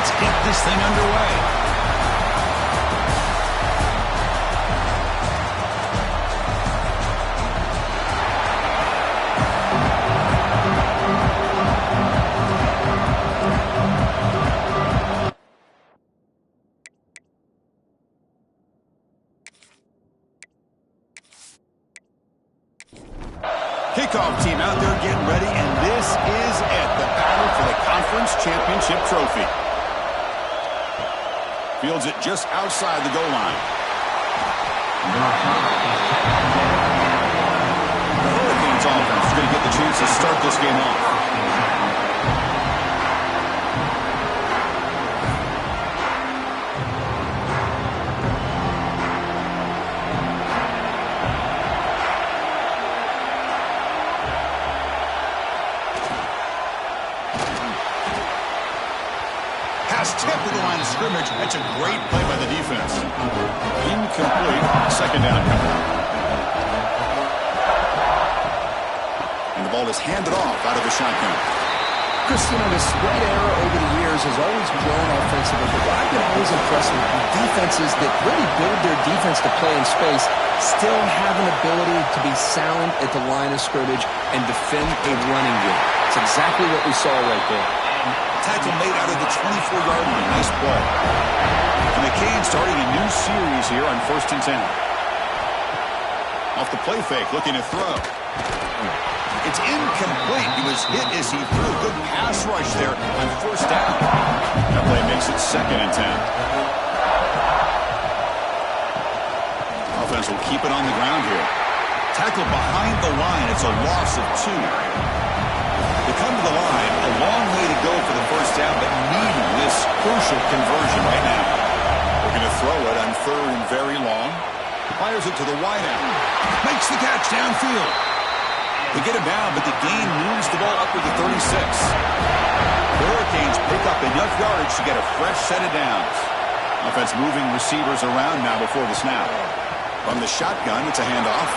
Let's get this thing underway. Kickoff team out there getting ready, and this is it, the battle for the conference championship trophy. Fields it just outside the goal line. The Hurricanes offense is going to get the chance to start this game off. Tipped to the line of scrimmage. That's a great play by the defense. Incomplete. Second down coming up. And the ball is handed off out of the shotgun. Christian, the spread era over the years has always grown offensively, but I've been always impressed with defenses that really build their defense to play in space, still have an ability to be sound at the line of scrimmage and defend a running game. It's exactly what we saw right there. Tackle made out of the 24-yard line. Nice play. And the Canes starting a new series here on 1st and 10. Off the play fake, looking to throw. It's incomplete. He was hit as he threw a good pass rush there on 1st down. That play makes it 2nd and 10. Offense will keep it on the ground here. Tackle behind the line. It's a loss of 2. They come to the line, a long way to go for the 1st down, but needing this crucial conversion right now. We're going to throw it on 3rd and very long. Fires it to the wideout. Makes the catch downfield. They get him down, but the gain moves the ball up to the 36. The Hurricanes pick up enough yardage to get a fresh set of downs. Offense moving receivers around now before the snap. From the shotgun, it's a handoff.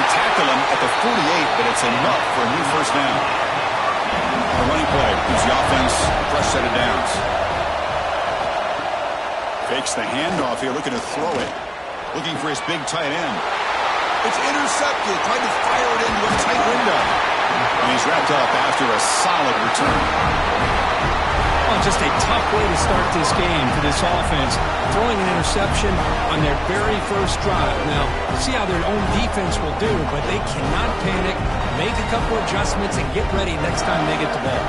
They tackle him at the 48, but it's enough for a new 1st down. A running play gives the offense a fresh set of downs. Fakes the handoff here, looking to throw it. Looking for his big tight end. It's intercepted, trying to fire it into a tight window. And he's wrapped up after a solid return. Well, just a tough way to start this game for this offense. Throwing an interception on their very first drive. Now, we'll see how their own defense will do, but they cannot panic, make a couple adjustments, and get ready next time they get the ball.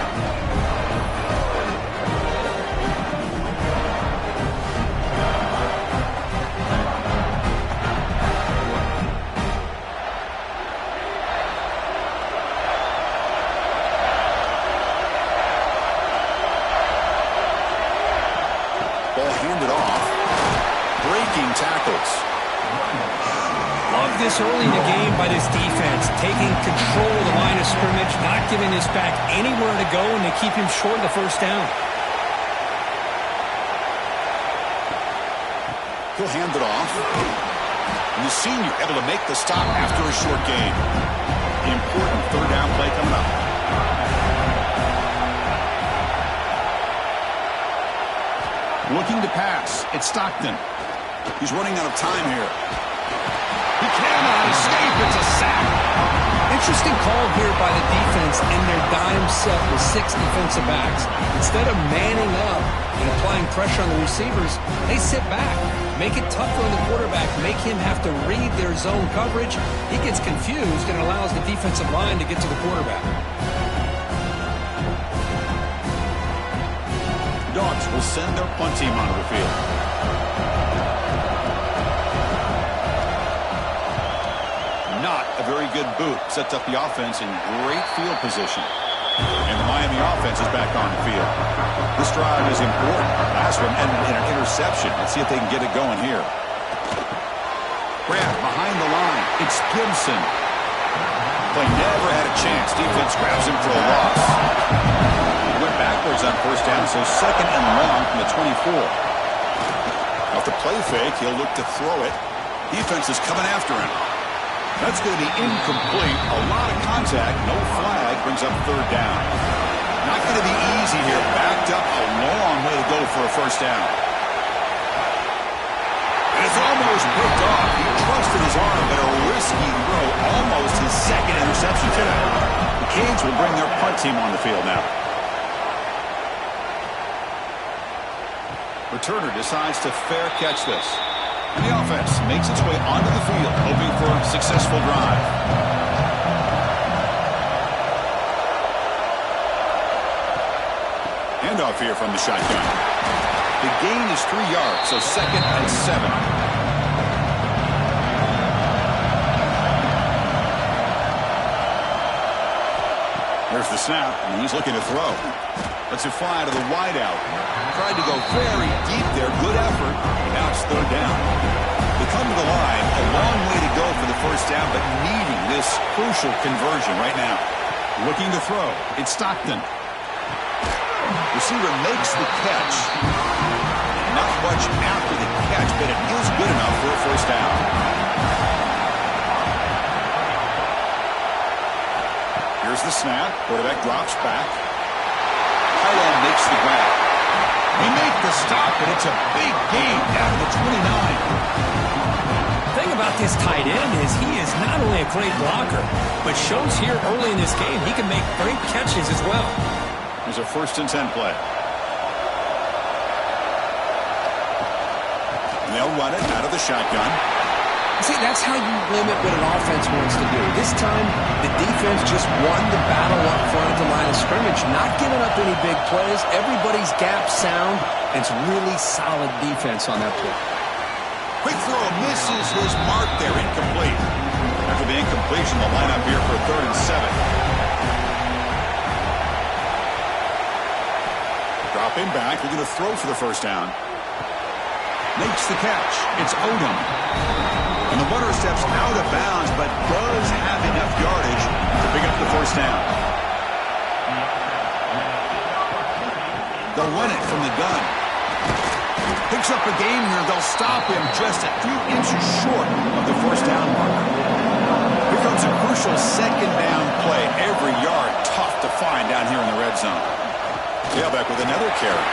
This early in the game by this defense, taking control of the line of scrimmage, not giving this back anywhere to go, and they keep him short of the 1st down. He'll hand it off. And the senior able to make the stop after a short gain. Important 3rd down play coming up. Looking to pass. It's Stockton. He's running out of time here. He cannot escape. It's a sack. Interesting call here by the defense in their dime set with 6 defensive backs. Instead of manning up and applying pressure on the receivers, they sit back, make it tougher on the quarterback, make him have to read their zone coverage. He gets confused and allows the defensive line to get to the quarterback. Dogs will send their punt team onto the field. Not a very good boot. Sets up the offense in great field position. And the Miami offense is back on the field. This drive is important. Last one ended in an interception. Let's see if they can get it going here. Grab behind the line. It's Gibson. Play never had a chance. Defense grabs him for a loss. He went backwards on 1st down, so 2nd and long from the 24. Off the play fake, he'll look to throw it. Defense is coming after him. That's going to be incomplete. A lot of contact. No flag. Brings up 3rd down. Not going to be easy here. Backed up a first down. And it's almost picked off. He trusted his arm, but a risky throw. Almost his second interception today. The Canes will bring their punt team on the field now. Returner decides to fair catch this. And the offense makes its way onto the field, hoping for a successful drive. Handoff here from the shotgun. The gain is 3 yards, so 2nd and 7. There's the snap, and he's looking to throw. Lets it fly to the wideout. Tried to go very deep there. Good effort. Now it's 3rd down. They come to the line. A long way to go for the first down, but needing this crucial conversion right now. Looking to throw. It's Stockton. Receiver makes the catch. Not much after the catch, but it is good enough for a first down. Here's the snap. Quarterback drops back. Tight end makes the grab. They make the stop, and it's a big gain down to the 29. The thing about this tight end is he is not only a great blocker, but shows here early in this game he can make great catches as well. There's a 1st and 10 play. And they'll run it out of the shotgun. See, that's how you limit what an offense wants to do. This time, the defense just won the battle up front at the line of scrimmage, not giving up any big plays. Everybody's gap sound, and it's really solid defense on that play. Quick throw misses his mark there, incomplete. After the incompletion, the lineup here for 3rd and 7. Dropping back, looking to throw for the first down. Makes the catch. It's Odom. And the runner steps out of bounds, but does have enough yardage to pick up the first down. They'll run it from the gun. Picks up a gain here. They'll stop him just a few inches short of the first down marker. Here comes a crucial 2nd down play. Every yard tough to find down here in the red zone. Tailback with another carry.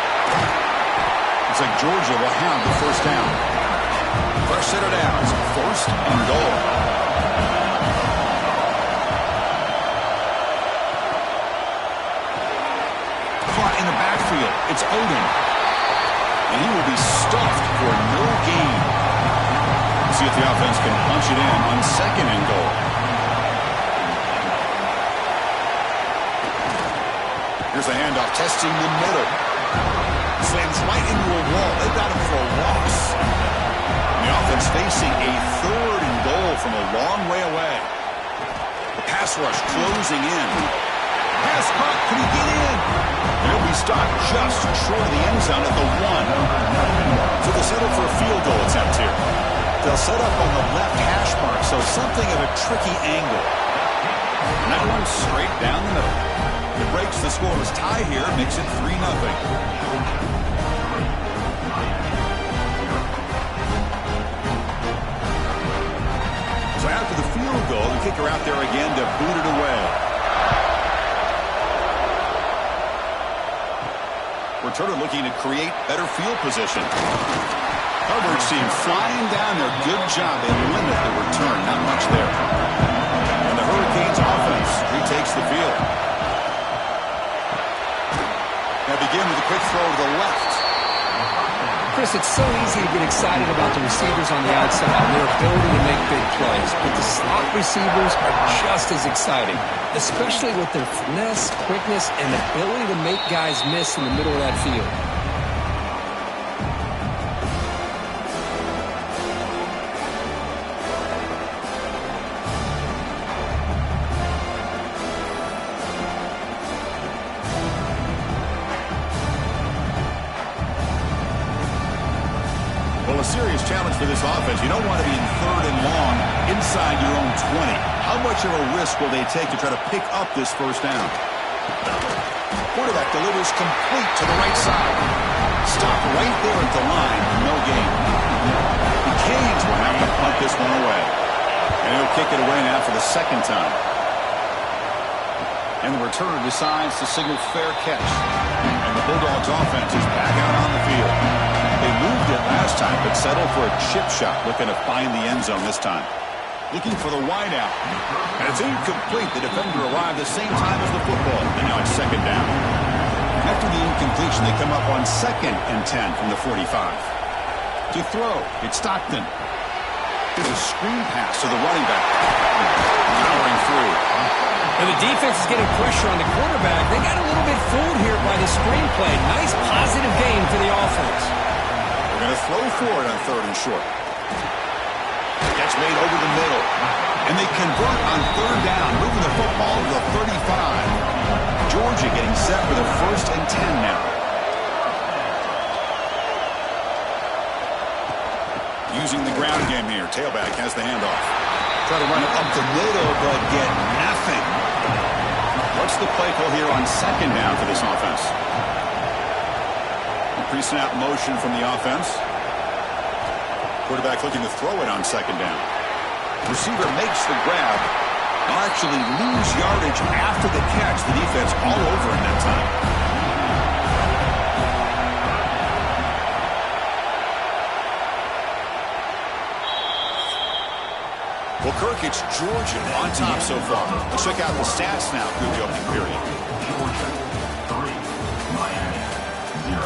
Looks like Georgia will have the first down. Fresh set of downs, 1st and goal. Caught in the backfield. It's Odom. And he will be stuffed for no gain. Let's see if the offense can punch it in on 2nd and goal. Here's a handoff, testing the middle. Slams right into a wall. They've got him for a loss. The offense facing a 3rd and goal from a long way away. The pass rush closing in. Pass caught. Can he get in? He'll be stopped just short of the end zone at the 1. So they'll settle for a field goal attempt here. They'll set up on the left hash mark, so something of a tricky angle. And that one straight down the middle. It breaks the scoreless tie here, makes it 3-0. So after the field goal, the kicker out there again to boot it away. Returner looking to create better field position. Coverage team flying down there. Good job. They limit the return. Not much there. And the Hurricanes offense retakes the field. Now begin with a quick throw to the left. Chris, it's so easy to get excited about the receivers on the outside and their ability to make big plays. But the slot receivers are just as exciting, especially with their finesse, quickness, and ability to make guys miss in the middle of that field. Well, a serious challenge for this offense. You don't want to be in 3rd and long inside your own 20. How much of a risk will they take to try to pick up this first down? Quarterback delivers complete to the right side. Stop right there at the line. No gain. The Canes will have to punt this one away. And he'll kick it away now for the 2nd time. And the returner decides to signal fair catch. And the Bulldogs offense is back out on the field. last time, but settled for a chip shot, looking to find the end zone this time. Looking for the wide out. And it's incomplete. The defender arrived the same time as the football. And now it's second down. After the incompletion, they come up on 2nd and 10 from the 45. To throw, it's Stockton. Here's a screen pass to the running back. Powering through. And the defense is getting pressure on the quarterback. They got a little bit fooled here by the screenplay. Nice positive gain for the offense. They're going to throw for it on 3rd and short. Gets made over the middle. And they convert on 3rd down, moving the football to the 35. Georgia getting set for the 1st and 10 now. Using the ground game here. Tailback has the handoff. Try to run it up the middle, but get nothing. What's the play call here on 2nd down for this offense? Pre-snap motion from the offense. Quarterback looking to throw it on 2nd down. Receiver makes the grab. They'll actually lose yardage after the catch. The defense all over in that time. Well, Kirk, it's Georgia on top so far. Let's check out the stats now through the opening period. Georgia 3, Miami 0.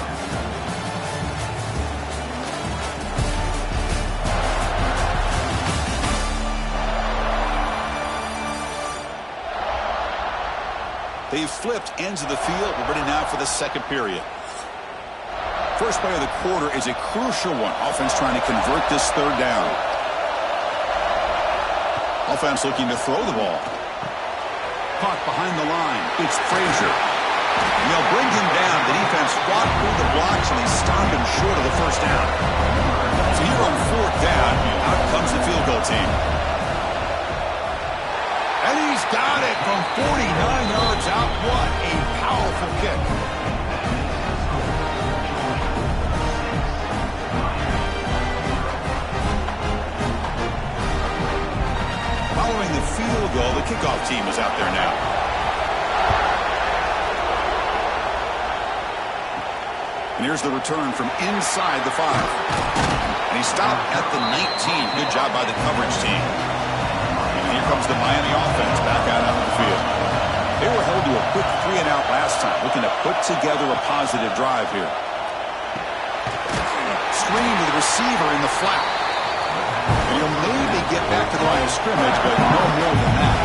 They've flipped ends of the field. We're ready now for the 2nd period. First play of the quarter is a crucial one. Offense trying to convert this 3rd down. Offense looking to throw the ball. Caught behind the line. It's Frazier. And they'll bring him down. The defense fought through the blocks, and they stopped him short of the 1st down. So here on 4th down, out comes the field goal team. And he's got it from 49 yards out. What a powerful kick. Following the field goal, the kickoff team is out there now. And here's the return from inside the 5. And he stopped at the 19. Good job by the coverage team. Here comes the Miami offense back out on the field. They were held to a quick 3-and-out last time, looking to put together a positive drive here. Screen to the receiver in the flat. And he'll maybe get back to the line of scrimmage, but no more than that.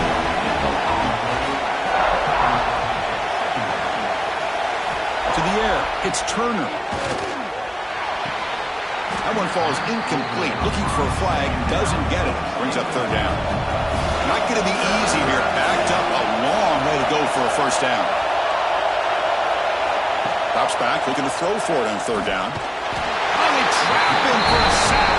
To the air, it's Turner. That one falls incomplete. Looking for a flag, doesn't get it. Brings up 3rd down. Not going to be easy here. Backed up a long way to go for a 1st down. Drops back, looking to throw for it on 3rd down. Oh, they trap him for a sack.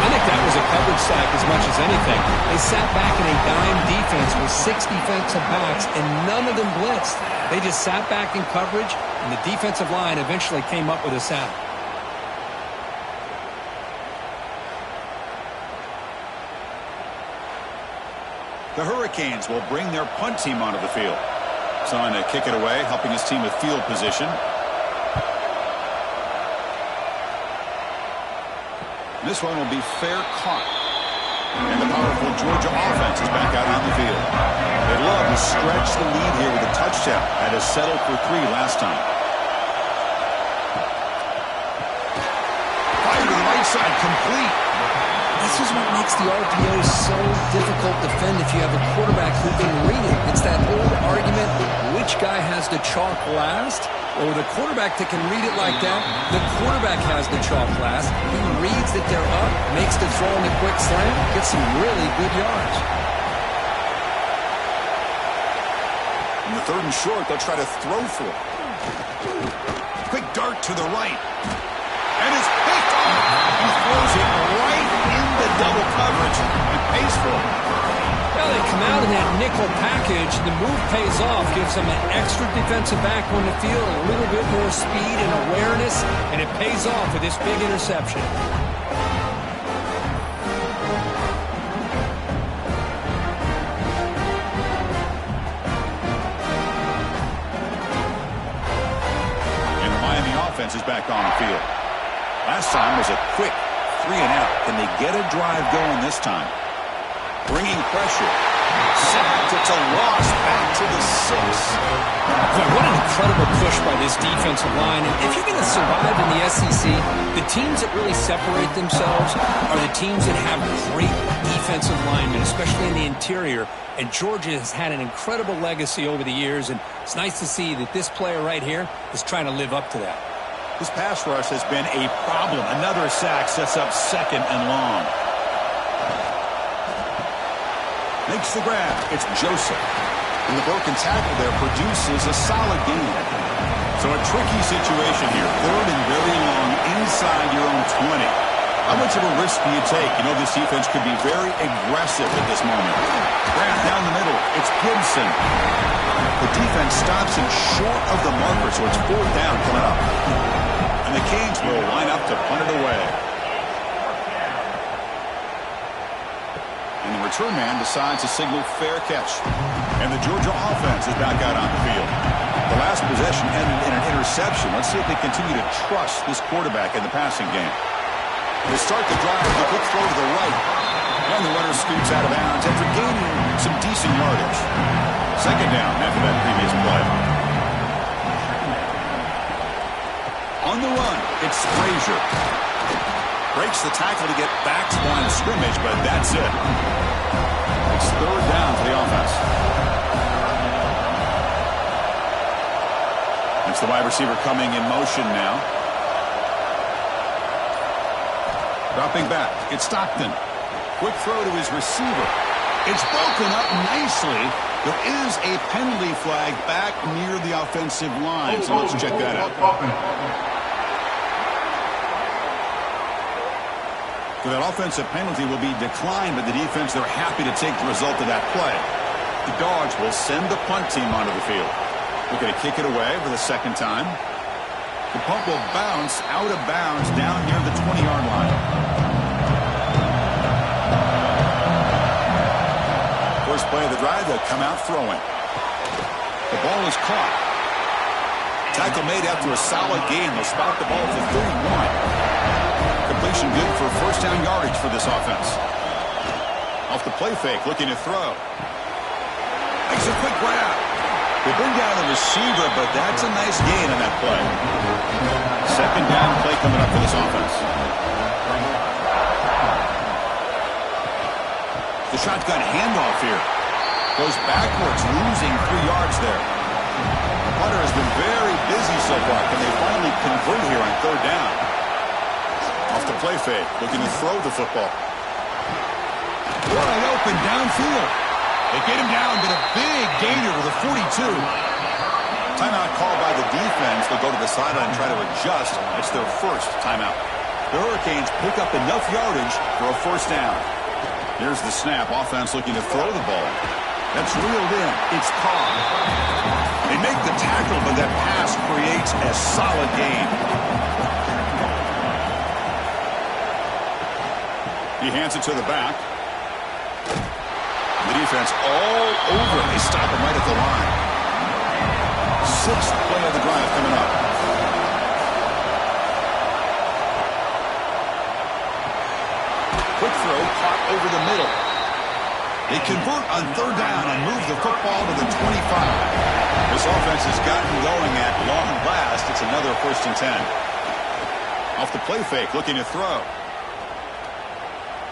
I think that was a coverage sack as much as anything. They sat back in a dime defense with 6 defensive backs, and none of them blitzed. They just sat back in coverage, and the defensive line eventually came up with a sack. The Hurricanes will bring their punt team onto the field. Son to kick it away, helping his team with field position. This one will be fair caught. And the powerful Georgia offense is back out on the field. They'd love to stretch the lead here with a touchdown. Had to settle for 3 last time. Fire to the right side, complete. This is what makes the RPO so difficult to defend if you have a quarterback who can read it. It's that old argument, which guy has the chalk last? Or the quarterback that can read it like that, the quarterback has the chalk last. He reads that they're up, makes the throw in the quick slant, gets some really good yards. In the 3rd and short, they'll try to throw for it. Quick dart to the right. And it's picked off. He throws it right into double coverage and pays for it. Well, they come out in that nickel package. The move pays off, gives them an extra defensive back on the field, a little bit more speed and awareness, and it pays off with this big interception. And the Miami offense is back on the field. Last time was a quick 3 and out. Can they get a drive going this time? Bringing pressure. Sacked. It's a loss back to the 6. Boy, what an incredible push by this defensive line. And if you're going to survive in the SEC, the teams that really separate themselves are the teams that have great defensive linemen, especially in the interior. And Georgia has had an incredible legacy over the years, and it's nice to see that this player right here is trying to live up to that. This pass rush has been a problem. Another sack sets up 2nd and long. Makes the grab. It's Joseph. And the broken tackle there produces a solid gain. So a tricky situation here. 3rd and very long inside your own 20. How much of a risk do you take? You know, this defense could be very aggressive at this moment. Grab down the middle. It's Gibson. The defense stops him short of the marker, so it's 4th down coming up. And the Canes will line up to punt it away. And the return man decides to signal fair catch. And the Georgia offense is back out on the field. The last possession ended in an interception. Let's see if they continue to trust this quarterback in the passing game. They start the drive with a quick throw to the right. And the runner scoots out of bounds after gaining some decent yardage. 2nd down after that previous play. On the run, it's Frazier. Breaks the tackle to get back to line of scrimmage, but that's it. It's 3rd down for the offense. It's the wide receiver coming in motion now. Dropping back, it's Stockton. Quick throw to his receiver. It's broken up nicely. There is a penalty flag back near the offensive line, so let's check that out. So that offensive penalty will be declined by the defense. They're happy to take the result of that play. The Dogs will send the punt team onto the field. Looking to kick it away for the 2nd time. The punt will bounce out of bounds down near the 20-yard line. First play of the drive, they'll come out throwing. The ball is caught. Tackle made after a solid gain. They'll spot the ball to 31. Completion good for 1st down yardage for this offense. Off the play fake, looking to throw. Makes a quick grab. They bring down the receiver, but that's a nice gain on that play. 2nd down play coming up for this offense. The shotgun handoff here. Goes backwards, losing 3 yards there. The punter has been very busy so far. Can they finally convert here on 3rd down? Off the play fake, looking to throw the football. Wide open downfield. They get him down, but a big gainer to the 42. Timeout called by the defense. They'll go to the sideline and try to adjust. It's their 1st timeout. The Hurricanes pick up enough yardage for a 1st down. Here's the snap. Offense looking to throw the ball. That's reeled in. It's caught. They make the tackle, but that pass creates a solid gain. He hands it to the back. The defense all over. They stop him right at the line. 6th play of the drive coming up. Quick throw caught over the middle. They convert on 3rd down and move the football to the 25. This offense has gotten going at long last. It's another 1st and 10. Off the play fake, looking to throw.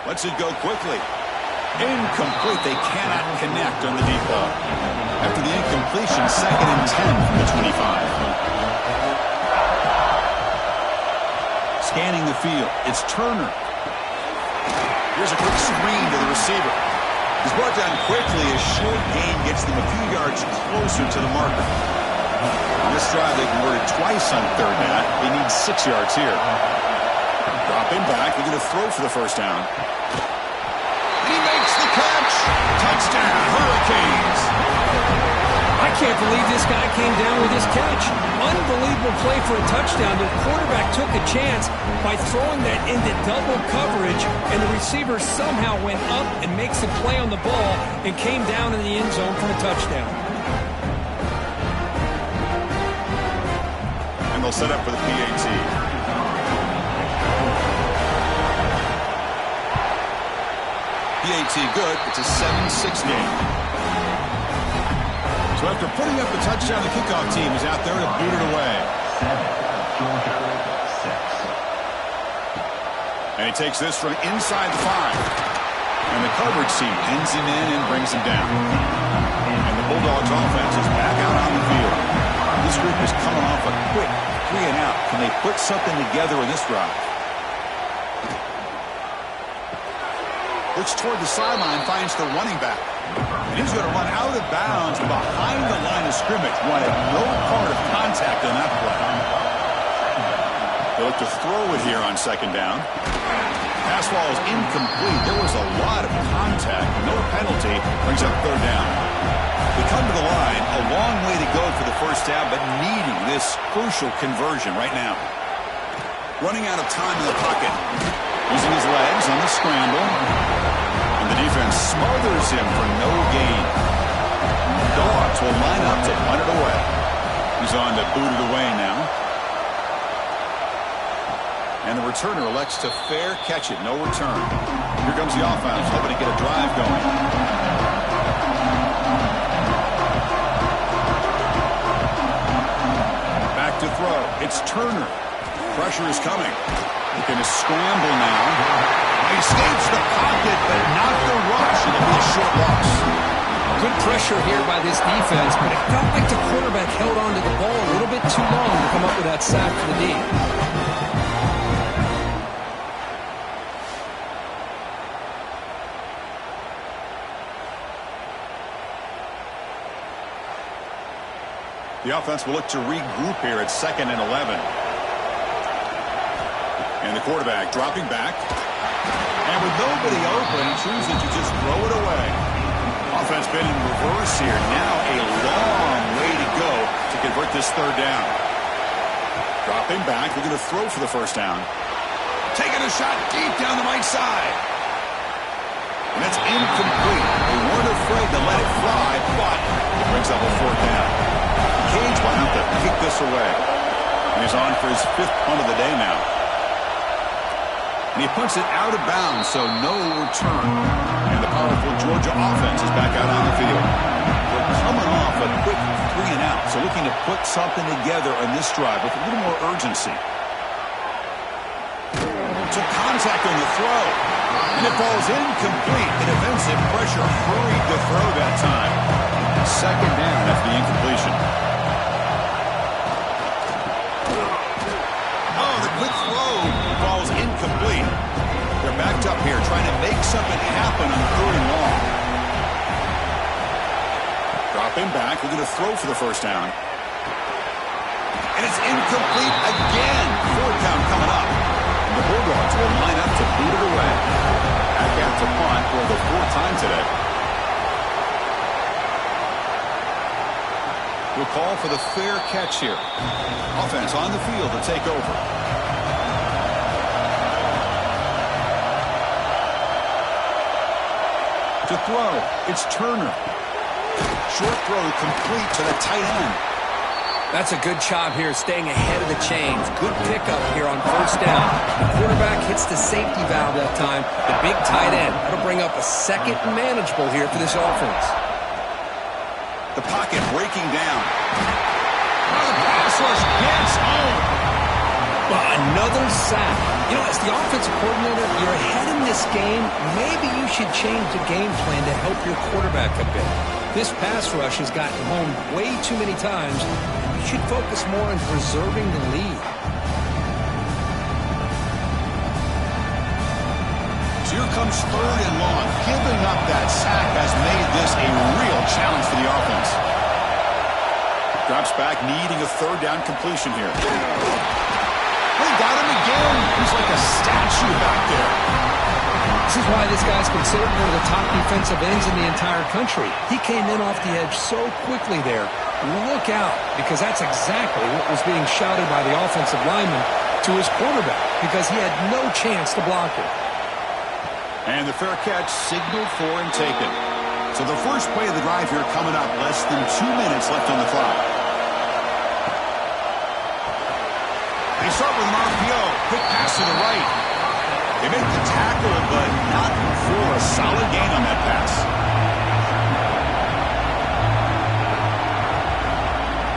Lets it go quickly. Incomplete. They cannot connect on the deep ball. After the incompletion, 2nd and 10 from the 25. Scanning the field. It's Turner. Here's a quick screen to the receiver. He's brought down quickly. A short gain gets them a few yards closer to the marker. On this drive, they converted twice on 3rd down. They need 6 yards here. Dropping back. They're going to throw for the 1st down. He makes the catch. Touchdown, Hurricanes. I can't believe this guy came down with his catch. Unbelievable play for a touchdown. The quarterback took a chance by throwing that into double coverage, and the receiver somehow went up and makes a play on the ball and came down in the end zone for a touchdown. And they'll set up for the PAT. PAT good. It's a 7-6 game. So after putting up the touchdown, the kickoff team is out there to boot it away. 7, Georgia 6. And he takes this from inside the 5. And the coverage team pins him in and brings him down. And the Bulldogs offense is back out on the field. This group is coming off a quick 3-and-out. Can they put something together in this drive? Looks toward the sideline, finds the running back. And he's going to run out of bounds behind the line of scrimmage. Wanted no part of contact on that play. They look to throw it here on 2nd down. Pass ball is incomplete. There was a lot of contact. No penalty. Brings up 3rd down. They come to the line. A long way to go for the 1st down, but needing this crucial conversion right now. Running out of time in the pocket. Using his legs on the scramble. And the defense smothers him for no gain. Dogs will line up to punt it away. He's on to boot it away now. And the returner elects to fair catch it. No return. Here comes the offense, hoping to get a drive going. Back to throw. It's Turner. Pressure is coming. He's going to scramble now. He escapes the pocket, but not the rush. It'll be a short loss. Good pressure here by this defense, but it felt like the quarterback held on to the ball a little bit too long to come up with that sack for the D. The offense will look to regroup here at 2nd and 11. And the quarterback dropping back. And with nobody open, choosing to just throw it away. Offense been in reverse here. Now a long way to go to convert this 3rd down. Dropping back, looking to throw for the 1st down. Taking a shot deep down the right side. And that's incomplete. They weren't afraid to let it fly, but it brings up a 4th down. Cage will have to kick this away. And he's on for his 5th punt of the day now. And he punts it out of bounds, so no return. And the powerful Georgia offense is back out on the field. They're coming off a quick 3-and-out, so looking to put something together on this drive with a little more urgency. Took contact on the throw. And it falls incomplete. The defensive pressure hurried to throw that time. 2nd down after the incompletion. Oh, the quick throw falls incomplete. They're backed up here trying to make something happen on 3rd and long. Dropping back, looking to throw for the 1st down. And it's incomplete again. 4th down coming up. And the Bulldogs will line up to boot it away. Back out to punt for the 4th time today. We'll call for the fair catch here. Offense on the field to take over. To throw, it's Turner. Short throw complete to the tight end. That's a good job here, staying ahead of the chains. Good pickup here on 1st down. The quarterback hits the safety valve that time. The big tight end. That'll bring up a 2nd and manageable here for this offense. The pocket breaking down. Oh, the pass rush gets home. Well, another sack. You know, as the offensive coordinator, you're ahead in this game. Maybe you should change the game plan to help your quarterback a bit. This pass rush has gotten home way too many times. You should focus more on preserving the lead. So here comes 3rd and long. Giving up that sack has made this a real challenge for the offense. Drops back, needing a 3rd down completion here. They got him again. He's like a statue back there. This is why this guy's considered one of the top defensive ends in the entire country. He came in off the edge so quickly there. Look out, because that's exactly what was being shouted by the offensive lineman to his quarterback, because he had no chance to block it. And the fair catch signaled for and taken. So the first play of the drive here coming up. Less than 2 minutes left on the clock. They start with an RPO. Quick pass to the right. They make the tackle, but not before a solid gain on that pass.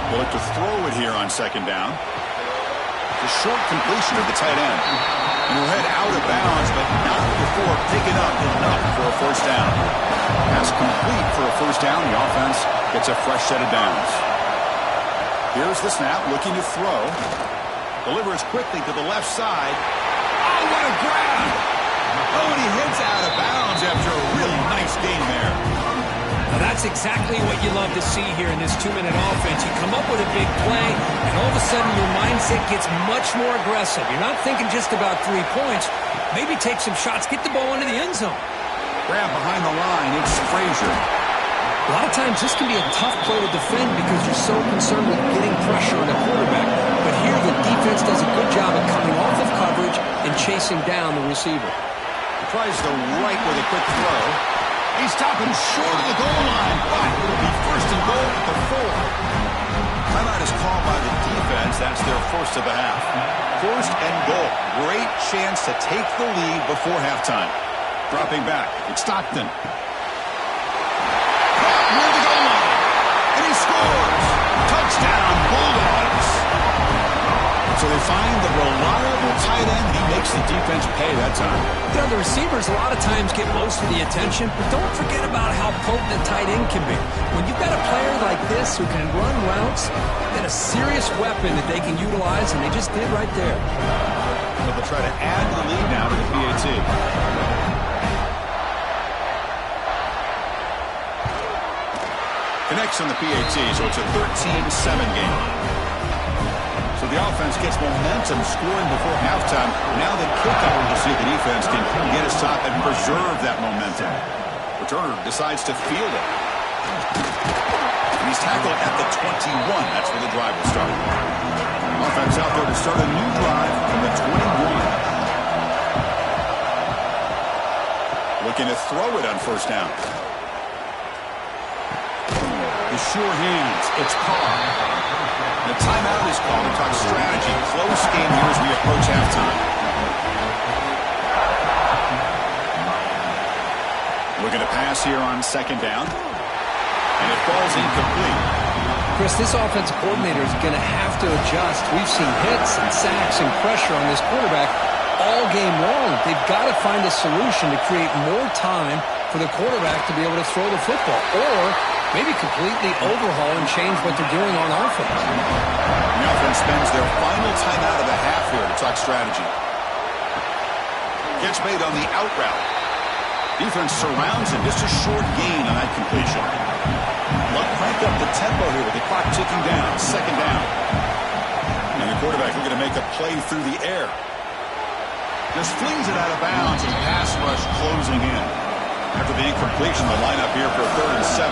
They'll look to throw it here on second down. The short completion of the tight end. And we'll head out of bounds, but not before picking up enough for a first down. Pass complete for a first down. The offense gets a fresh set of downs. Here's the snap, looking to throw. Delivers quickly to the left side. Oh, what a grab! Oh, and he hits out of bounds after a really nice gain there. Now that's exactly what you love to see here in this 2-minute offense. You come up with a big play, and all of a sudden your mindset gets much more aggressive. You're not thinking just about 3 points. Maybe take some shots, get the ball into the end zone. Grab behind the line, it's Frazier. A lot of times this can be a tough play to defend because you're so concerned with getting pressure on the quarterback. But here the defense does a good job of coming off of coverage and chasing down the receiver. Tries to right with a quick throw. He's stopping short of the goal line, but it'll be first and goal at the 4. Timeout is called by the defense. That's their first of the half. First and goal. Great chance to take the lead before halftime. Dropping back, it's Stockton. Near the goal line. And he scores. Touchdown, Bulldogs. So they find the reliable tight end. He makes the defense pay that time. You know, the receivers a lot of times get most of the attention, but don't forget about how potent a tight end can be. When you've got a player like this who can run routes, you've got a serious weapon that they can utilize, and they just did right there. But they'll try to add to the lead now to the PAT. Connects on the PAT, so it's a 13-7 game. So the offense gets momentum scoring before halftime. Now the kickoff to see if the defense can get a stop and preserve that momentum. Returner decides to field it. And he's tackled at the 21. That's where the drive will start. Offense out there to start a new drive from the 21. Looking to throw it on first down. The sure hands. It's Carr. The timeout is called to talk strategy. Close game here as we approach halftime. Looking to pass here on second down. And it falls incomplete. Chris, this offensive coordinator is going to have to adjust. We've seen hits and sacks and pressure on this quarterback all game long. They've got to find a solution to create more time for the quarterback to be able to throw the football. Or maybe completely overhaul and change what they're doing on offense. The offense spends their final timeout of the half here to talk strategy. Gets made on the out route. Defense surrounds him. Just a short gain on that completion. Luck crank up the tempo here with the clock ticking down. Second down. And the quarterback looking to make a play through the air. Just flings it out of bounds as pass rush closing in. After the incompletion, the lineup here for 3rd and 7.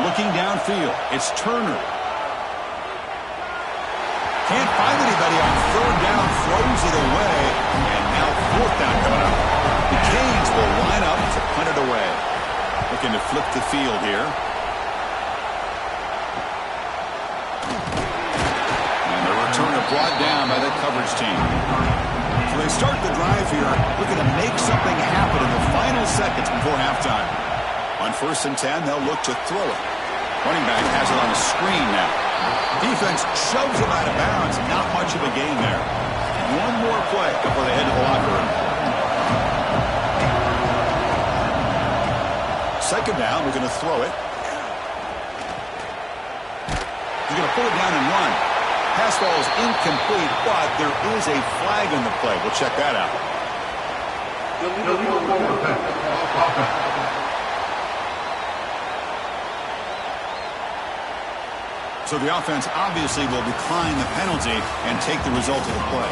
Looking downfield, it's Turner. Can't find anybody on 3rd down, throws it away, and now 4th down coming up. The Canes will line up to punt it away. Looking to flip the field here. And the returner brought down by the coverage team. So they start the drive here, looking to make something happen in the final seconds before halftime. On 1st and 10, they'll look to throw it. Running back has it on a screen now. Defense shoves him out of bounds. Not much of a gain there. One more play before they head to the locker room. Second down, we're going to throw it. He's going to pull it down and run. Pass ball is incomplete, but there is a flag in the play. We'll check that out. So the offense obviously will decline the penalty and take the result of the play.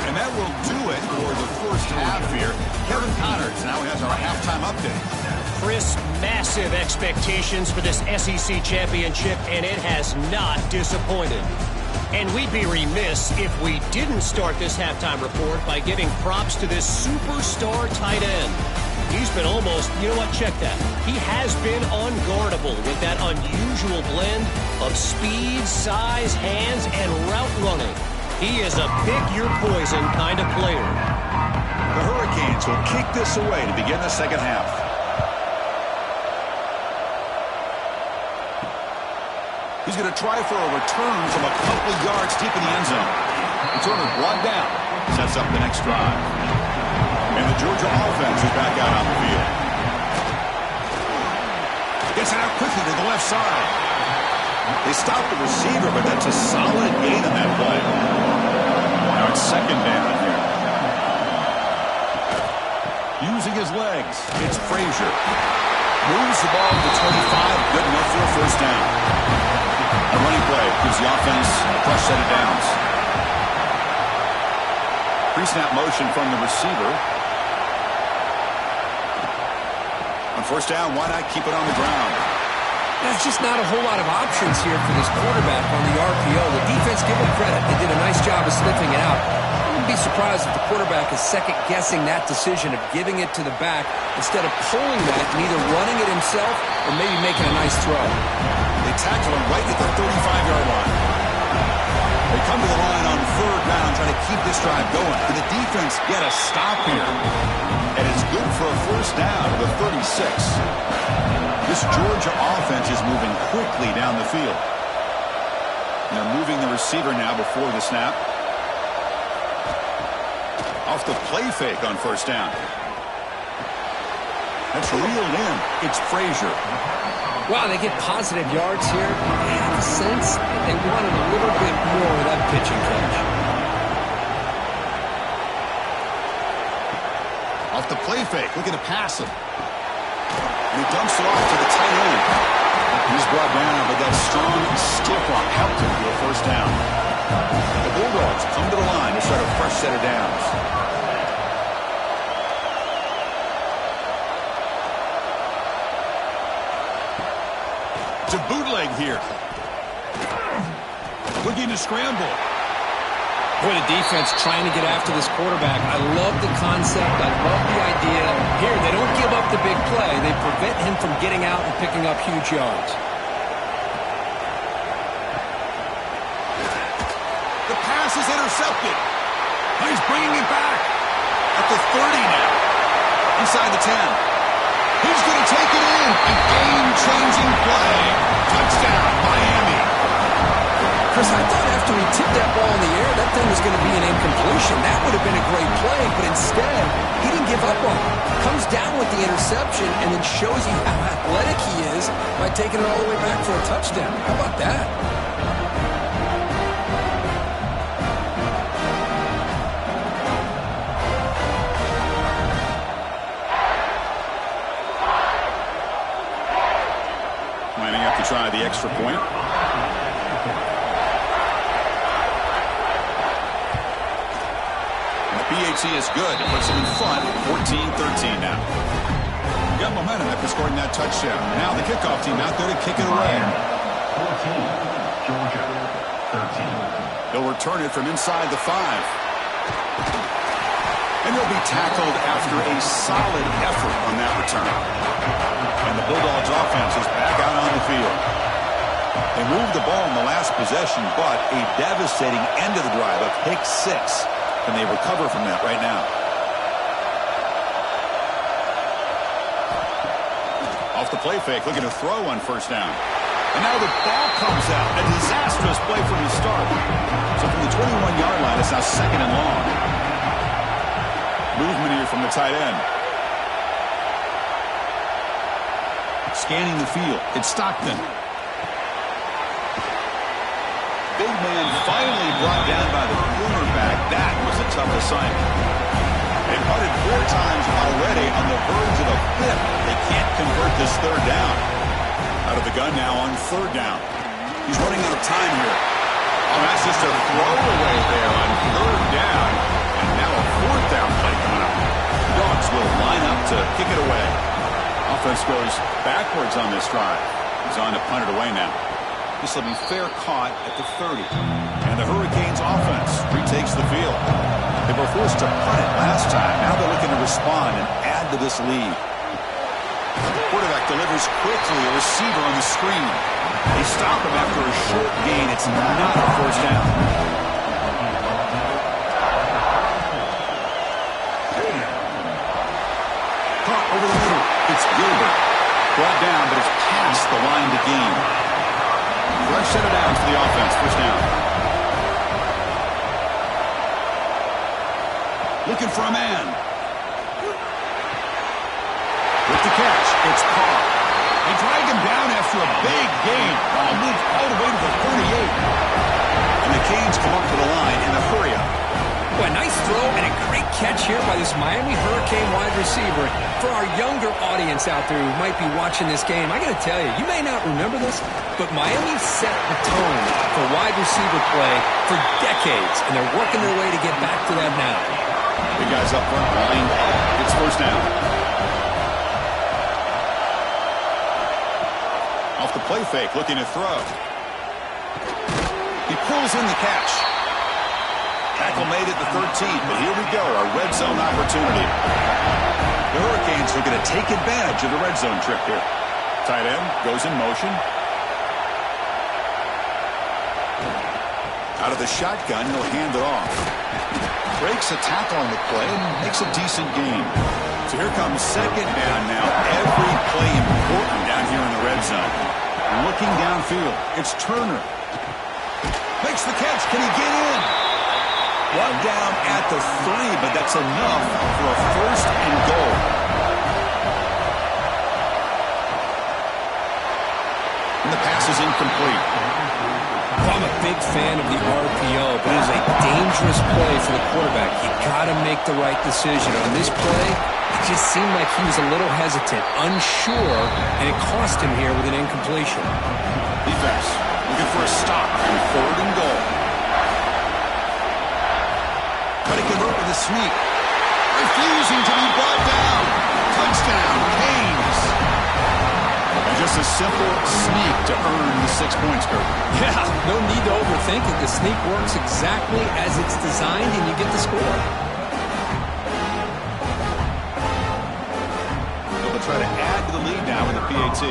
And that will do it for the first half here. Kevin Connors now has our halftime update. Chris, massive expectations for this SEC championship, and it has not disappointed. And we'd be remiss if we didn't start this halftime report by giving props to this superstar tight end. He's been almost, you know what, check that. He has been unguardable with that unusual blend of speed, size, hands, and route running. He is a pick-your-poison kind of player. The Hurricanes will kick this away to begin the second half. He's going to try for a return from a couple yards deep in the end zone. Returner brought down. Sets up the next drive. And the Georgia offense is back out on the field. Gets it out quickly to the left side. They stop the receiver, but that's a solid gain on that play. Now it's second down here. Using his legs, it's Frazier. Moves the ball to the 25, good enough for a first down. A running play gives the offense a fresh set of downs. Pre-snap motion from the receiver. On first down, why not keep it on the ground? There's just not a whole lot of options here for this quarterback on the RPO. The defense, give them credit. They did a nice job of sniffing it out. I wouldn't be surprised if the quarterback is second-guessing that decision of giving it to the back instead of pulling that and either running it himself or maybe making a nice throw. They tackle him right at the 35-yard line. They come to the line on third down, trying to keep this drive going. Can the defense get a stop here? And it's good for a first down to the 36. This Georgia offense is moving quickly down the field. They're moving the receiver now before the snap. Off the play fake on first down. That's reeled in. It's Frazier. Wow, they get positive yards here. I have a sense they wanted a little bit more of that pitching catch. Off the play fake, looking to pass him. And he dumps it off to the tight end. He's brought down, but that strong stiff arm helped him to a first down. The Bulldogs come to the line to start a fresh set of downs. To bootleg here. Looking to scramble. Boy, the defense trying to get after this quarterback. I love the concept. I love the idea. Here, they don't give up the big play. They prevent him from getting out and picking up huge yards. The pass is intercepted. He's bringing it back. At the 30 now. Inside the 10. He's going to take it in. A game-changing play. Touchdown, Miami. Chris, I thought after he tipped that ball in the air, that thing was going to be an incompletion. That would have been a great play, but instead, he didn't give up on it. Comes down with the interception and then shows you how athletic he is by taking it all the way back for a touchdown. How about that? Lining up to try the extra point. BAT is good. It puts them in front, 14-13 now. Got momentum after scoring that touchdown. Now the kickoff team out there to kick it away. 14, Georgia, 13. They'll return it from inside the 5. And they'll be tackled after a solid effort on that return. And the Bulldogs offense is back out on the field. They moved the ball in the last possession, but a devastating end of the drive, a pick 6. Can they recover from that right now? Off the play fake, looking to throw on first down. And now the ball comes out. A disastrous play from the start. So from the 21-yard line, it's now second and long. Movement here from the tight end. Scanning the field. It's Stockton. Big man finally brought down by the cornerback. That was a tough assignment. They've punted 4 times already on the verge of a 5th. They can't convert this third down. Out of the gun now on third down. He's running out of time here. Oh, that's just a throwaway there on third down. And now a 4th down play coming up. The Dogs will line up to kick it away. Offense goes backwards on this drive. He's on to punt it away now. This will be fair caught at the 30. And the Hurricanes offense retakes the field. They were forced to punt it last time. Now they're looking to respond and add to this lead. The quarterback delivers quickly, a receiver on the screen. They stop him after a short gain. It's not a first down. downs for the offense. First down. Looking for a man. With the catch, it's Carr. They drag him down after a big gain. Ball moved all the way to the 38. And the Canes come up to the line in a hurry-up. Boy, nice throw and a great catch here by this Miami Hurricane wide receiver. For our younger audience out there who might be watching this game, I got to tell you, you may not remember this, but Miami set the tone for wide receiver play for decades, and they're working their way to get back to that now. Big guys up front, lined up. It's first down. Off the play fake, looking to throw. He pulls in the catch. Tackle made at the 13, but here we go, our red zone opportunity. The Hurricanes looking to take advantage of the red zone trip here. Tight end goes in motion. Out of the shotgun, he'll hand it off. Breaks a tackle on the play and makes a decent gain. So here comes second down now. Every play important down here in the red zone. Looking downfield, it's Turner. Makes the catch. Can he get in? One down at the 3, but that's enough for a first and goal. And the pass is incomplete. Well, I'm a big fan of the RPO, but it is a dangerous play for the quarterback. You got to make the right decision. On this play, it just seemed like he was a little hesitant, unsure, and it cost him here with an incompletion. Defense looking for a stop on 3rd and goal. But he convert with a sneak. Refusing to be brought down. Touchdown, Canes. And just a simple sneak to earn the 6 points, Kurt. Yeah, no need to overthink it. The sneak works exactly as it's designed, and you get the score. They'll try to add to the lead now in the PAT.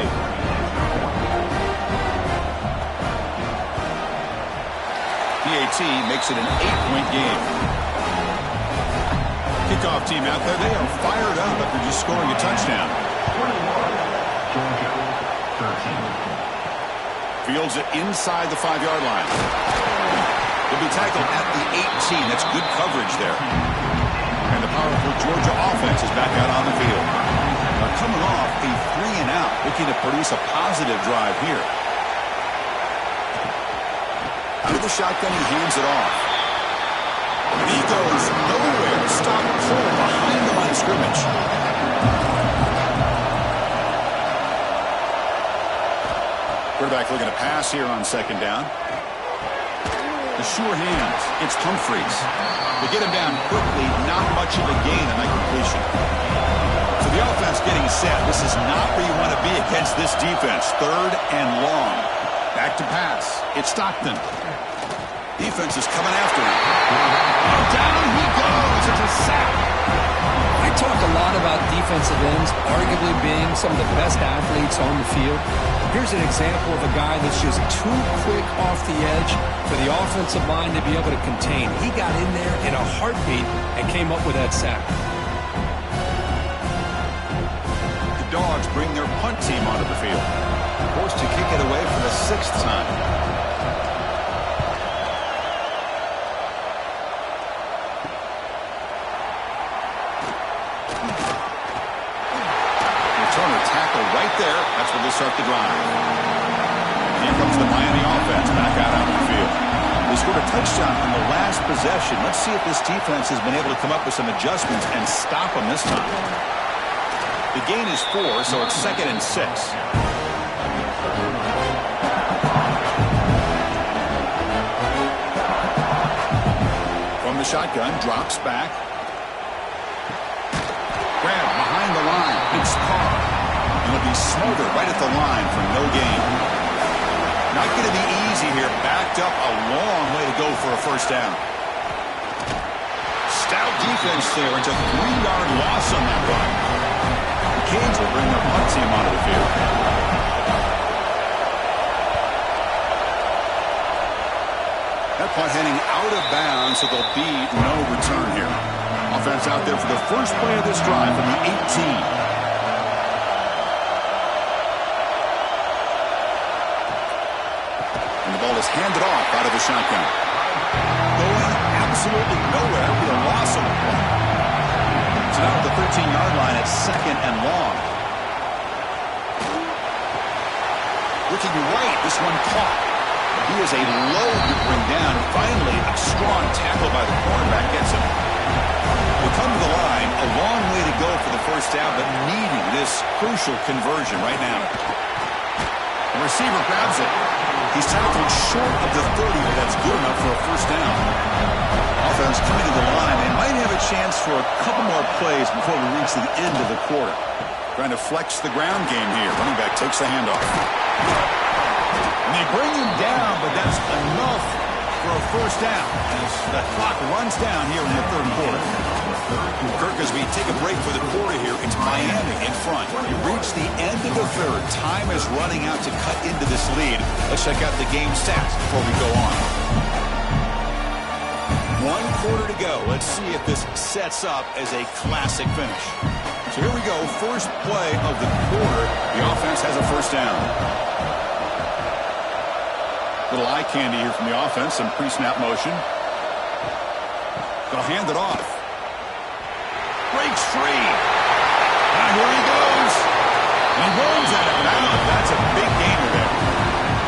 PAT makes it an 8-point game. Kickoff team out there, they are fired up after just scoring a touchdown. 21, Georgia, 13. Fields it inside the 5-yard line. He'll be tackled at the 18. That's good coverage there. And the powerful Georgia offense is back out on the field. Now coming off a 3-and-out, looking to produce a positive drive here. Out of the shotgun, he hands it off. He goes nowhere. Stop pull behind the line of scrimmage. Quarterback looking to pass here on 2nd down. The sure hands. It's Humphreys. They get him down quickly. Not much of a gain on that completion. So the offense getting set. This is not where you want to be against this defense. 3rd and long. Back to pass. It's Stockton. Defense is coming after him. Down he goes. It's a sack. I talk a lot about defensive ends arguably being some of the best athletes on the field. Here's an example of a guy that's just too quick off the edge for the offensive line to be able to contain. He got in there in a heartbeat and came up with that sack. The Dogs bring their punt team onto the field. Forced to kick it away for the 6th time. Right there, that's where they start the drive. And here comes the Miami offense back out onto the field. They scored a touchdown on the last possession. Let's see if this defense has been able to come up with some adjustments and stop them this time. The gain is 4, so it's 2nd and 6. From the shotgun, drops back. Grab behind the line. It's Carr. And it'll be smothered right at the line for no gain. Not going to be easy here. Backed up a long way to go for a first down. Stout defense there. It's a 3-yard loss on that run. The Canes will bring their punt team onto the field. That punt heading out of bounds, so there'll be no return here. Offense out there for the first play of this drive from the 18. handed off out of the shotgun. Going absolutely nowhere with a loss on the play. So now at the 13-yard line at 2nd and long. Looking right, this one caught. He is a load to bring down. Finally, a strong tackle by the cornerback gets him. We come to the line, a long way to go for the first down, but needing this crucial conversion right now. The receiver grabs it. He's tackled short of the 30, but that's good enough for a first down. Offense coming to the line. They might have a chance for a couple more plays before we reach the end of the quarter. Trying to flex the ground game here. Running back takes the handoff. And they bring him down, but that's enough for a first down as the clock runs down here in the third quarter. Kirk, as we take a break for the quarter here, it's Miami in front. We reach the end of the third. Time is running out to cut into this lead. Let's check out the game stats before we go on. 1 quarter to go. Let's see if this sets up as a classic finish. So here we go. First play of the quarter. The offense has a first down. Little eye candy here from the offense. Some pre-snap motion. They'll hand it off. Breaks free. Now here he goes. And he runs at it. Now that's a big gainer there.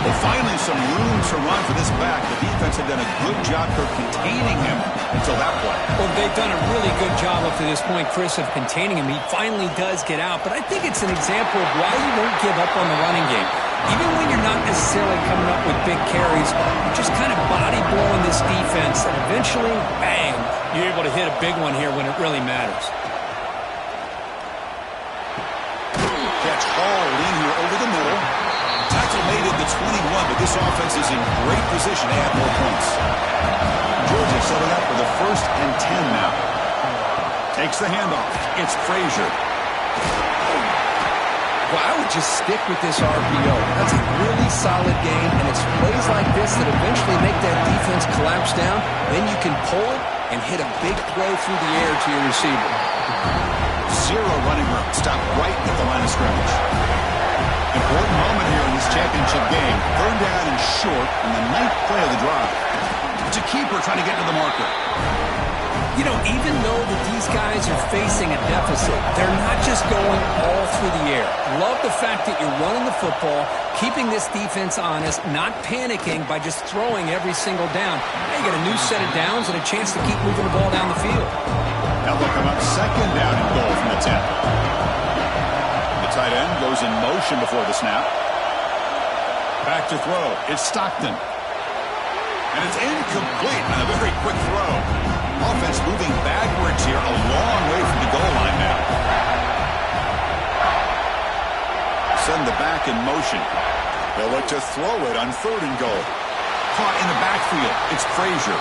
Well, finally some room to run for this back. The defense had done a good job for containing him until that play. Well, they've done a really good job up to this point, Chris, of containing him. He finally does get out. But I think it's an example of why you won't give up on the running game. Even when you're not necessarily coming up with big carries, you're just kind of body blowing this defense, and eventually, bang, you're able to hit a big one here when it really matters. Catch hauled in here over the middle. Tackle made at the 21, but this offense is in great position to add more points. Georgia setting up for the 1st and 10 now. Takes the handoff. It's Frazier. Well, I would just stick with this RPO. That's a really solid game, and it's plays like this that eventually make that defense collapse down. Then you can pull it and hit a big throw through the air to your receiver. Zero running room. Stop right at the line of scrimmage. Important moment here in this championship game. 3rd down and short on the 9th play of the drive. It's a keeper trying to get to the marker. You know, even though that these guys are facing a deficit, they're not just going all through the air. Love the fact that you're running the football, keeping this defense honest, not panicking by just throwing every single down. Now you got a new set of downs and a chance to keep moving the ball down the field. Now they'll come up 2nd down and goal from the 10. The tight end goes in motion before the snap. Back to throw. It's Stockton. And it's incomplete on a very quick throw. Offense moving backwards here, a long way from the goal line now. Send the back in motion. They'll look to throw it on 3rd and goal. Caught in the backfield. It's Frazier.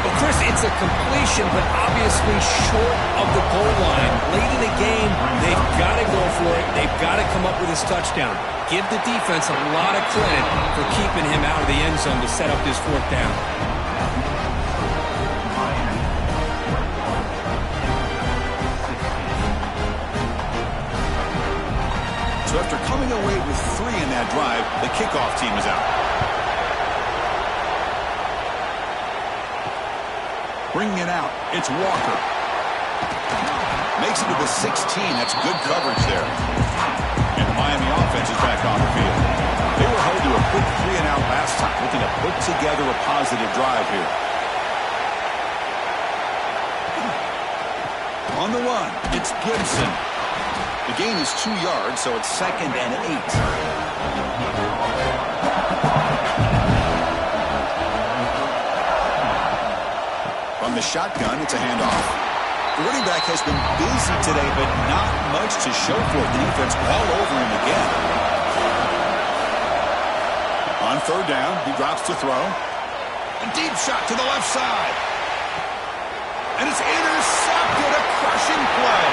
Well, Chris, it's a completion, but obviously short of the goal line. Late in the game, they've got to go for it. They've got to come up with this touchdown. Give the defense a lot of credit for keeping him out of the end zone to set up this 4th down. So after coming away with 3 in that drive, the kickoff team is out. Bringing it out, it's Walker. Makes it to the 16. That's good coverage there. And the Miami offense is back on the field. They were held to a quick 3-and-out last time, looking to put together a positive drive here. On the run, it's Gibson. The gain is 2 yards, so it's 2nd and 8. From the shotgun, it's a handoff. The running back has been busy today, but not much to show for it. The defense all over him again. On 3rd down, he drops to throw. A deep shot to the left side. And it's intercepted, a crushing play.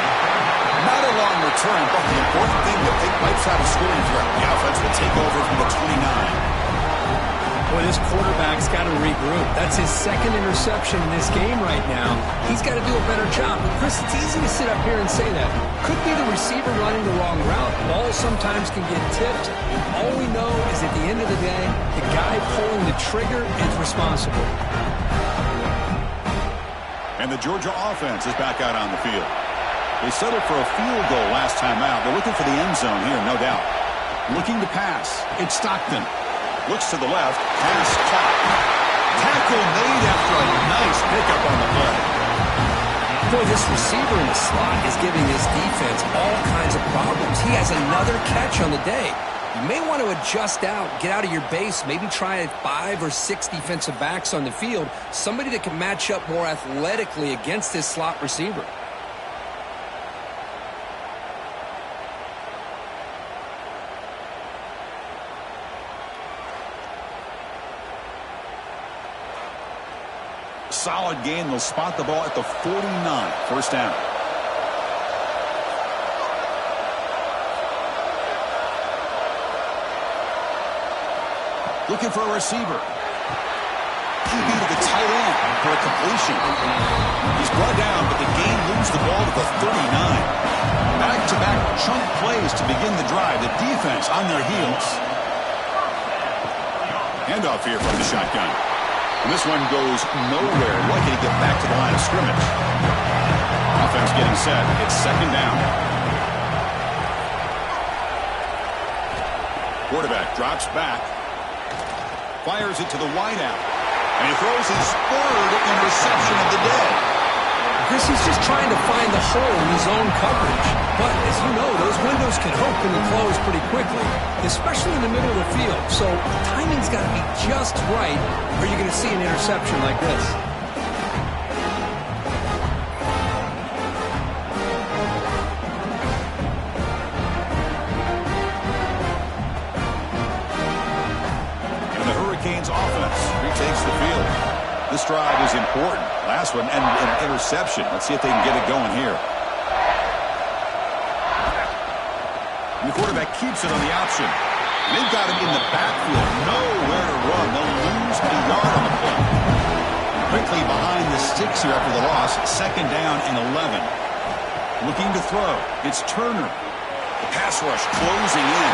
Not a long return, but the important thing that they wipes out a scoring threat. The offense will take over from the 29. Boy, this quarterback's got to regroup. That's his second interception in this game right now. He's got to do a better job. But Chris, it's easy to sit up here and say that. Could be the receiver running the wrong route. Balls sometimes can get tipped. All we know is at the end of the day, the guy pulling the trigger is responsible. And the Georgia offense is back out on the field. They settled for a field goal last time out. They're looking for the end zone here, no doubt. Looking to pass. It's Stockton. Looks to the left. Pass caught. Tackle made after a nice pickup on the play. Boy, this receiver in the slot is giving his defense all kinds of problems. He has another catch on the day. You may want to adjust out, get out of your base, maybe try 5 or 6 defensive backs on the field, somebody that can match up more athletically against this slot receiver. Solid gain. They'll spot the ball at the 49. First down. Looking for a receiver. QB to the tight end for a completion. He's brought down, but the game moves the ball to the 39. Back-to-back chunk plays to begin the drive. The defense on their heels. Handoff here from the shotgun. And this one goes nowhere. Lucky to get back to the line of scrimmage. Offense getting set. It's second down. Quarterback drops back. Fires it to the wideout. And he throws his third interception of the day. Chris, he's just trying to find the hole in his own coverage. But, as you know, those windows can open and close pretty quickly, especially in the middle of the field. So, the timing's got to be just right, or you're going to see an interception like this. And the Hurricanes offense retakes the field. This drive is important. Last one, and an interception. Let's see if they can get it going here. And the quarterback keeps it on the option. And they've got him in the backfield. Nowhere to run. They'll lose a yard on the play. Quickly behind the sticks here after the loss. Second down and 11. Looking to throw. It's Turner. The pass rush closing in.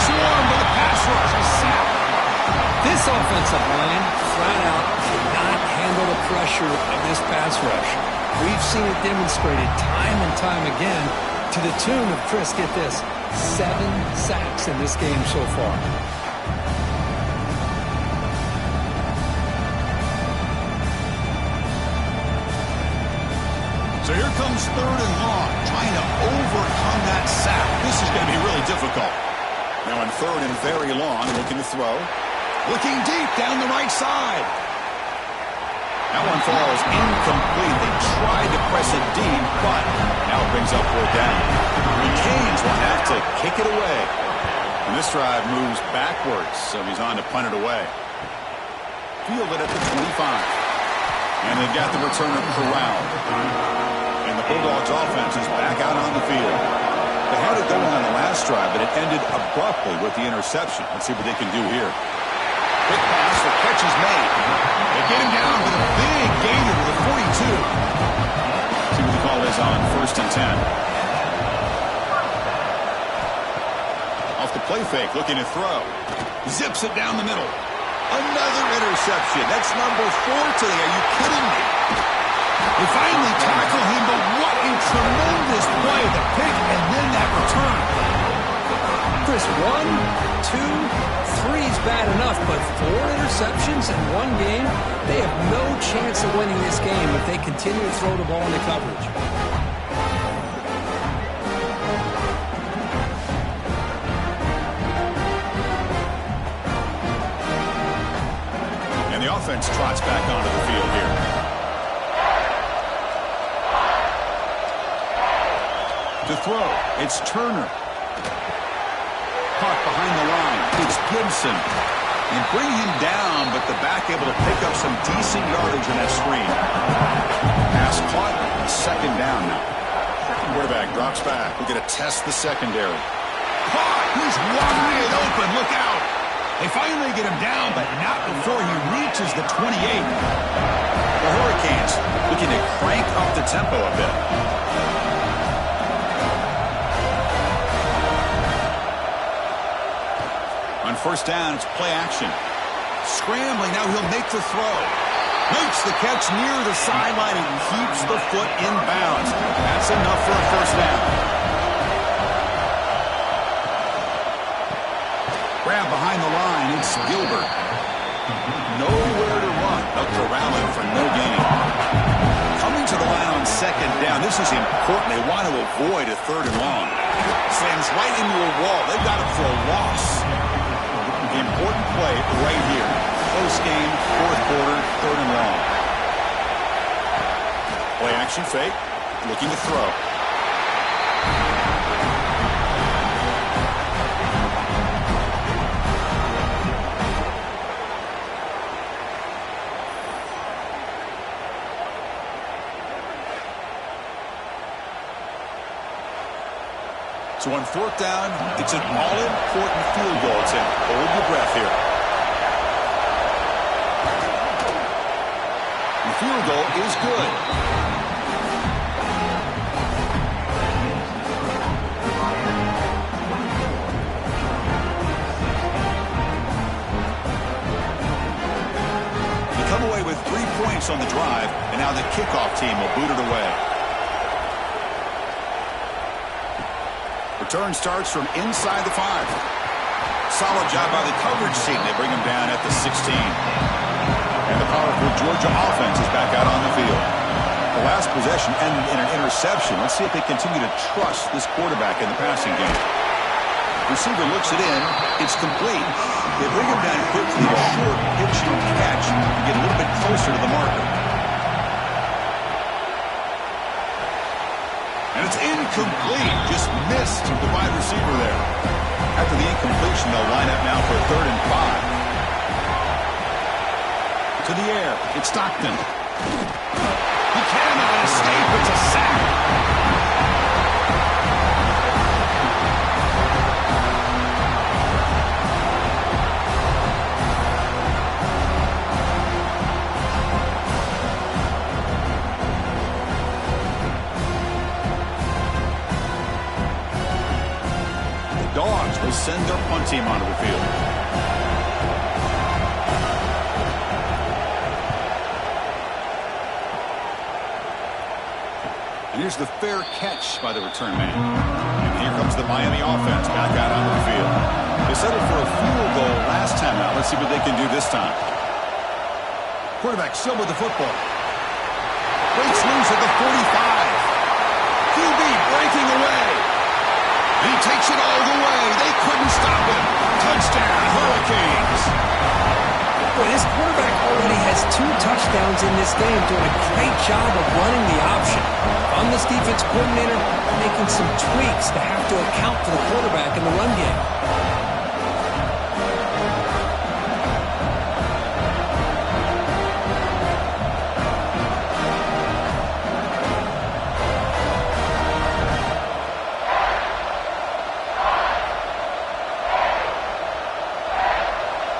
Swarmed by the pass rush. A sack. This offensive line, flat out, cannot handle the pressure of this pass rush. We've seen it demonstrated time and time again to the tune of, Chris, get this, 7 sacks in this game so far. So here comes third and long, trying to overcome that sack. This is going to be really difficult. Now in third and very long, looking to throw. Looking deep down the right side. That one falls incomplete. They tried to press it deep, but now it brings up fourth down. The Canes will have to kick it away. And this drive moves backwards, so he's on to punt it away. Fielded at the 25. And they've got the returner corralled. And the Bulldogs offense is back out on the field. They had it going on the last drive, but it ended abruptly with the interception. Let's see what they can do here. Quick pass, the catch is made. They get him down with a big gainer to the 42. See what the call is on first and 10. Off the play fake, looking to throw. Zips it down the middle. Another interception. That's number 4 today. Are you kidding me? They finally tackle him, but what a tremendous play. The pick and then that return. Chris, 1, 2, 3 is bad enough, but 4 interceptions in one game, they have no chance of winning this game if they continue to throw the ball into coverage. And the offense trots back onto the field here. To throw, it's Turner. Caught behind the line. It's Gibson. And bring him down, but the back able to pick up some decent yardage in that screen. Pass caught. Second down now. Quarterback drops back. We're going to test the secondary. Caught. He's wide open. Look out. They finally get him down, but not before he reaches the 28. The Hurricanes looking to crank up the tempo a bit. On first down, it's play action. Scrambling, now he'll make the throw. Makes the catch near the sideline and keeps the foot in bounds. That's enough for a first down. Grab behind the line, it's Gilbert. Nowhere to run. They'll corral him for no gain. Coming to the line on second down. This is important. They want to avoid a third and long. Slams right into a wall. They've got it for a loss. Important play right here. Close game, fourth quarter, third and long. Play action fake. Looking to throw. So on fourth down, it's an all-important field goal attempt. Hold your breath here. The field goal is good. They come away with 3 points on the drive, and now the kickoff team will boot it away. Return starts from inside the 5. Solid job by the coverage team. They bring him down at the 16. And the powerful Georgia offense is back out on the field. The last possession ended in an interception. Let's see if they continue to trust this quarterback in the passing game. Receiver looks it in. It's complete. They bring him down quickly. A short pitching catch to get a little bit closer to the marker. And it's incomplete. Just missed the wide receiver there. After the incompletion, they'll line up now for a 3rd and 5. To the air. It's Stockton. He cannot escape. It's a sack. Dogs will send their punt team onto the field. And here's the fair catch by the return man. And here comes the Miami offense back out onto the field. They settled for a field goal last time out. Let's see what they can do this time. Quarterback still with the football. Breaks loose at the 45. QB breaking away. He takes it all the way. They couldn't stop him. Touchdown, Hurricanes. Boy, this quarterback already has 2 touchdowns in this game, doing a great job of running the option. If I'm this defense coordinator, I'm making some tweaks to have to account for the quarterback in the run game.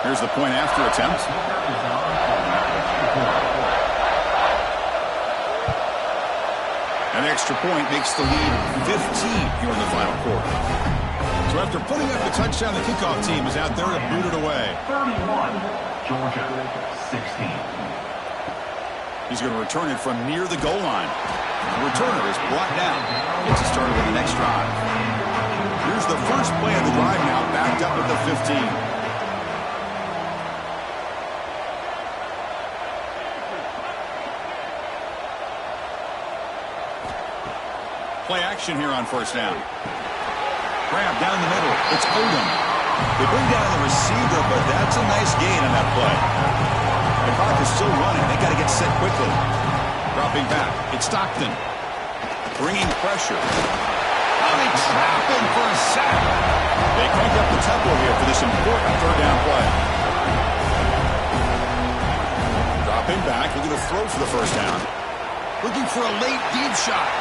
Here's the point after attempt. An extra point makes the lead 15 here in the final quarter. So after putting up the touchdown, the kickoff team is out there to boot it away. 31, Georgia, 16. He's going to return it from near the goal line. The returner is brought down. Gets it started with the next drive. Here's the first play of the drive now, backed up at the 15. Play action here on first down. Grab down the middle. It's Odom. They bring down the receiver, but that's a nice gain on that play. The clock is still running. They got to get set quickly. Dropping back. It's Stockton. Bringing pressure. Oh, they trap him for a sack. They crank up the tempo here for this important third down play. Dropping back. Looking to throw for the first down. Looking for a late deep shot.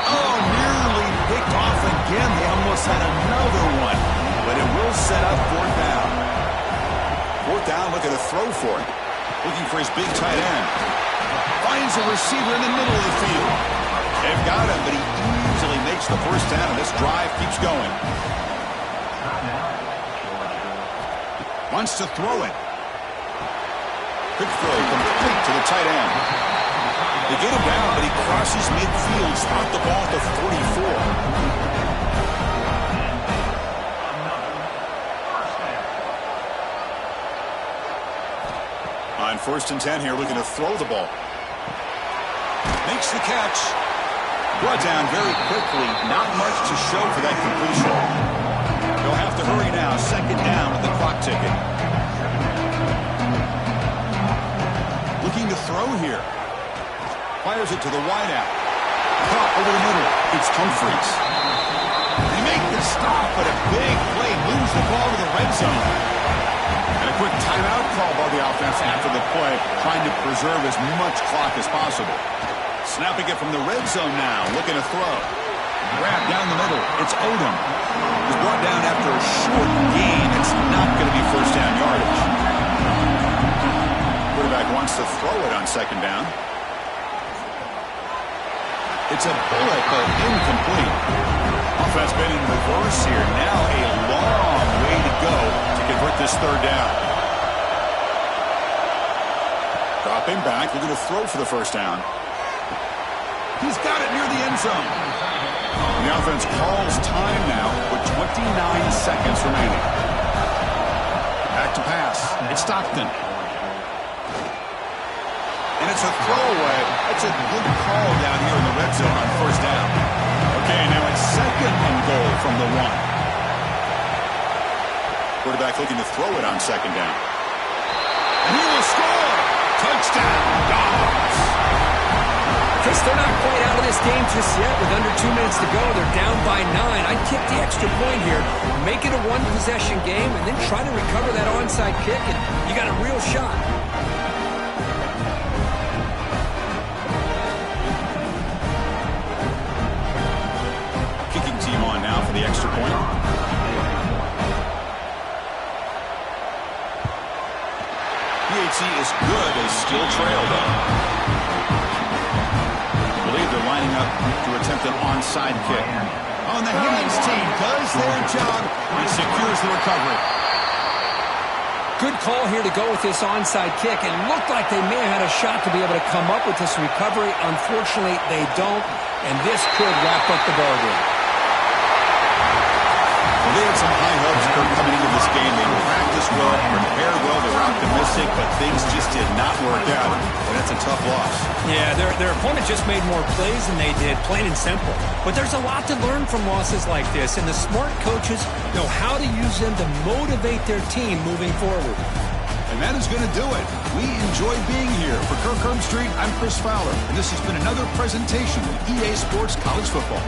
Oh, nearly picked off again. They almost had another one. but it will set up fourth down. Fourth down, looking to throw for it. Looking for his big tight end. Finds a receiver in the middle of the field. They've got him, but he easily makes the first down, and this drive keeps going. Wants to throw it. Quick throw, complete to the tight end. They get him down, but he crosses midfield, spot the ball to 44. On 1st and 10 here, looking to throw the ball. Makes the catch. Brought down very quickly. Not much to show for that completion. They'll have to hurry now. 2nd down with the clock ticking. Looking to throw here. Fires it to the wideout. Caught over the middle. It's Humphries. They make the stop, but a big play moves the ball to the red zone. And a quick timeout call by the offense after the play, trying to preserve as much clock as possible. Snapping it from the red zone now, looking to throw. Grab down the middle. It's Odom. He's brought down after a short gain. It's not going to be first down yardage. Quarterback wants to throw it on 2nd down. It's a bullet, but incomplete. Offense been in reverse here. Now a long way to go to convert this 3rd down. Dropping back, looking to throw for the first down. He's got it near the end zone. The offense calls time now with 29 seconds remaining. Back to pass. It's Stockton. And it's a throwaway. That's a good call down here in the red zone on 1st down. Okay, now it's 2nd and goal from the 1. Quarterback looking to throw it on 2nd down. And he will score! Touchdown, Dogs! Chris, they're not quite out of this game just yet. With under 2 minutes to go, they're down by 9. I'd kick the extra point here, make it a one-possession game, and then try to recover that onside kick, and you got a real shot. Kicking team on now for the extra point. PAT is good as still trailed up. They're lining up to attempt an onside kick. Oh, and the Higgins team does their job and secures the recovery. Good call here to go with this onside kick. It looked like they may have had a shot to be able to come up with this recovery. Unfortunately, they don't, and this could wrap up the ball game. Well, they had some high hopes coming into this game. They practiced well, prepared well, they were optimistic, but things just did not work out. And that's a tough loss. Yeah, their opponent just made more plays than they did, plain and simple. But there's a lot to learn from losses like this, and the smart coaches know how to use them to motivate their team moving forward. And that is going to do it. We enjoyed being here. For Kirk Herbstreit, I'm Chris Fowler, and this has been another presentation of EA Sports College Football.